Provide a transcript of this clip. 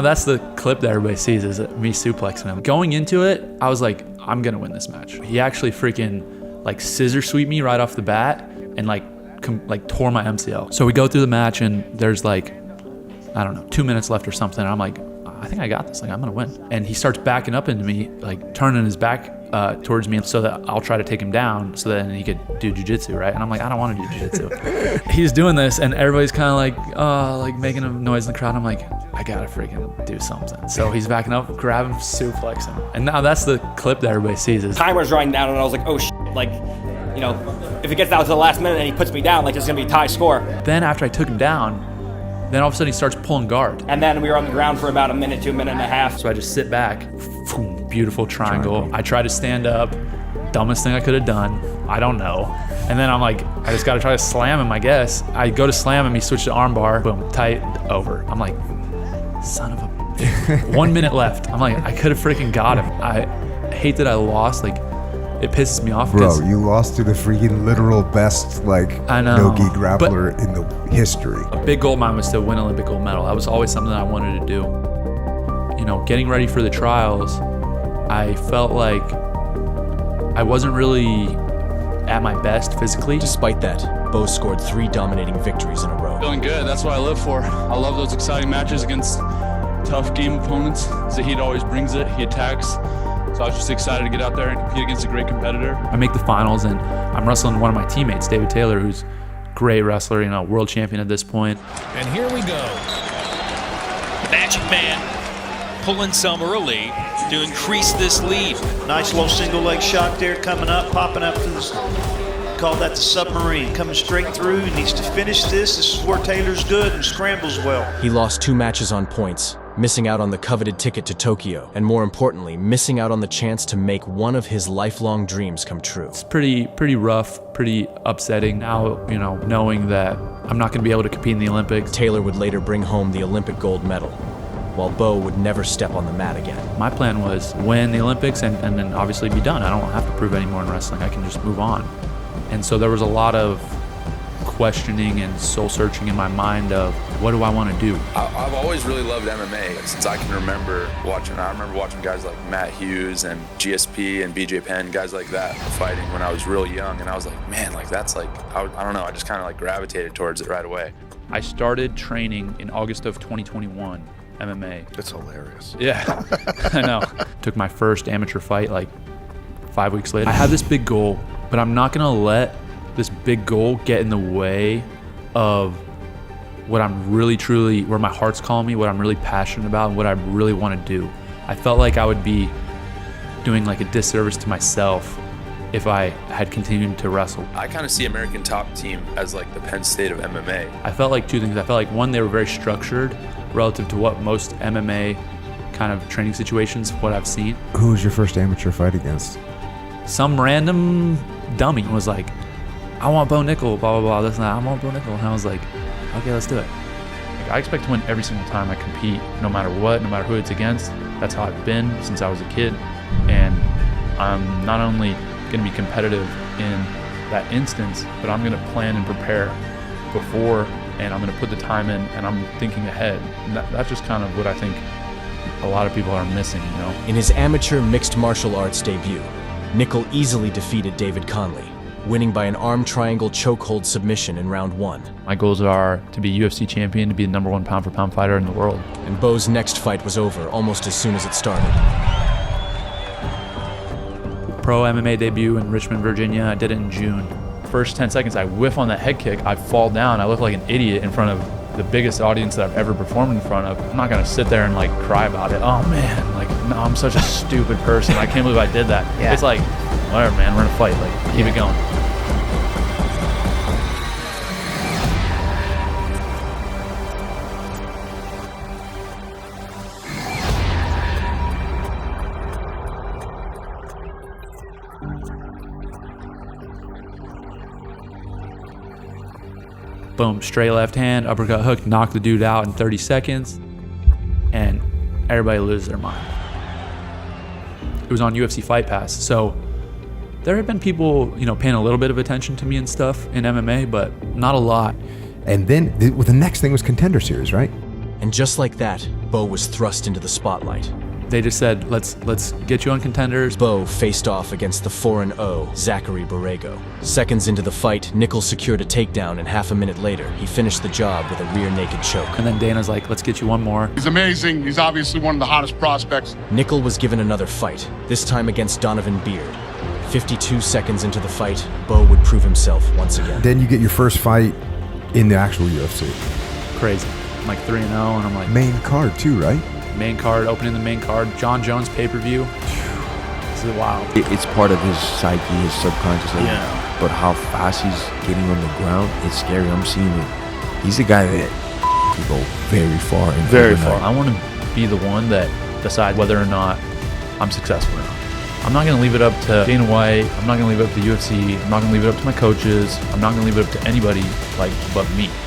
That's the clip that everybody sees, is me suplexing him. Going into it, I was like, I'm gonna win this match. He actually freaking like scissor sweep me right off the bat and like tore my MCL. So we go through the match and there's like, I don't know, 2 minutes left or something. And I'm like, I think I got this, like I'm gonna win. And he starts backing up into me, like turning his back towards me so that I'll try to take him down so that he could do jiu-jitsu, right? And I'm like, I don't want to do jiu-jitsu. He's doing this and everybody's kind of like making a noise in the crowd. I'm like, I gotta freaking do something. So he's backing up, grab him, suplex him. And now that's the clip that everybody sees. Is timer's running down and I was like, oh shit, like, you know, if it gets down to the last minute and he puts me down, like it's gonna be a tie score. Then after I took him down, then all of a sudden he starts pulling guard. And then we were on the ground for about a minute to a minute and a half. So I just sit back, boom, beautiful triangle. I try to stand up, dumbest thing I could have done. I don't know. And then I'm like, I just gotta try to slam him, I guess. I go to slam him, he switched to arm bar, boom, tight, over. I'm like, son of a 1 minute left. I'm like, I could have freaking got him. I hate that I lost. Like, it pisses me off. Bro, you lost to the freaking literal best, like, no-gi grappler in the history. A big goal of mine was to win an Olympic gold medal. That was always something that I wanted to do. You know, getting ready for the trials, I felt like I wasn't really at my best physically. Despite that, Bo scored 3 dominating victories in a row. Feeling good, that's what I live for. I love those exciting matches against tough game opponents. Zahid always brings it, he attacks. So I was just excited to get out there and compete against a great competitor. I make the finals and I'm wrestling one of my teammates, David Taylor, who's a great wrestler, you know, world champion at this point. And here we go. Magic Man pulling some early to increase this lead. Nice low single leg shot there coming up, popping up to this, call that the submarine. Coming straight through, he needs to finish this. This is where Taylor's good and scrambles well. He lost 2 matches on points, missing out on the coveted ticket to Tokyo, and more importantly, missing out on the chance to make one of his lifelong dreams come true. It's pretty rough, pretty upsetting now, you know, knowing that I'm not gonna be able to compete in the Olympics. Taylor would later bring home the Olympic gold medal, while Bo would never step on the mat again. My plan was win the Olympics and then obviously be done. I don't have to prove anymore in wrestling, I can just move on. And so there was a lot of questioning and soul searching in my mind of what do I want to do? I've always really loved MMA since I can remember watching. I remember watching guys like Matt Hughes and GSP and BJ Penn, guys like that fighting when I was real young, and I was like, man, like that's like, I don't know, I just kind of like gravitated towards it right away. I started training in August of 2021, MMA. That's hilarious. Yeah, I know. Took my first amateur fight like 5 weeks later. I had this big goal, but I'm not gonna let this big goal get in the way of what I'm really truly, where my heart's calling me, what I'm really passionate about, and what I really want to do. I felt like I would be doing like a disservice to myself if I had continued to wrestle. I kind of see American Top Team as like the Penn State of MMA. I felt like 2 things. I felt like, one, they were very structured relative to what most MMA kind of training situations, what I've seen. Who was your first amateur fight against? Some random dummy was like, I want Bo Nickal, blah, blah, blah, this and that. I want Bo Nickal. And I was like, okay, let's do it. Like, I expect to win every single time I compete, no matter what, no matter who it's against. That's how I've been since I was a kid. And I'm not only going to be competitive in that instance, but I'm going to plan and prepare before, and I'm going to put the time in, and I'm thinking ahead. And that's just kind of what I think a lot of people are missing, you know? In his amateur mixed martial arts debut, Nickal easily defeated David Conley, winning by an arm triangle chokehold submission in round 1. My goals are to be UFC champion, to be the #1 pound-for-pound fighter in the world. And Bo's next fight was over almost as soon as it started. Pro MMA debut in Richmond, Virginia. I did it in June. First 10 seconds, I whiff on that head kick. I fall down. I look like an idiot in front of the biggest audience that I've ever performed in front of. I'm not gonna sit there and like cry about it. Oh man, like, no, I'm such a stupid person. I can't believe I did that. Yeah. It's like, whatever, man, we're gonna fight. Like, keep it going. Boom, straight left hand, uppercut hook, knock the dude out in 30 seconds, and everybody loses their mind. It was on UFC Fight Pass, so there have been people, you know, paying a little bit of attention to me and stuff in MMA, but not a lot. And then the next thing was Contender Series, right? And just like that, Bo was thrust into the spotlight. They just said, let's get you on Contenders. Bo faced off against the 4-0 Zachary Borrego. Seconds into the fight, Nickal secured a takedown, and half a minute later, he finished the job with a rear naked choke. And then Dana's like, let's get you one more. He's amazing. He's obviously one of the hottest prospects. Nickal was given another fight, this time against Donovan Beard. 52 seconds into the fight, Bo would prove himself once again. Then you get your first fight in the actual UFC. Crazy. I'm like 3-0, and I'm like... Main card too, right? Main card, opening the main card. John Jones pay-per-view. This is wild. It's part of his psyche, his subconscious. Yeah. But how fast he's getting on the ground, it's scary. I'm seeing it. He's a guy that can go very far. Very far. I want to be the one that decides whether or not I'm successful or not. I'm not going to leave it up to Dana White. I'm not going to leave it up to UFC. I'm not going to leave it up to my coaches. I'm not going to leave it up to anybody but me.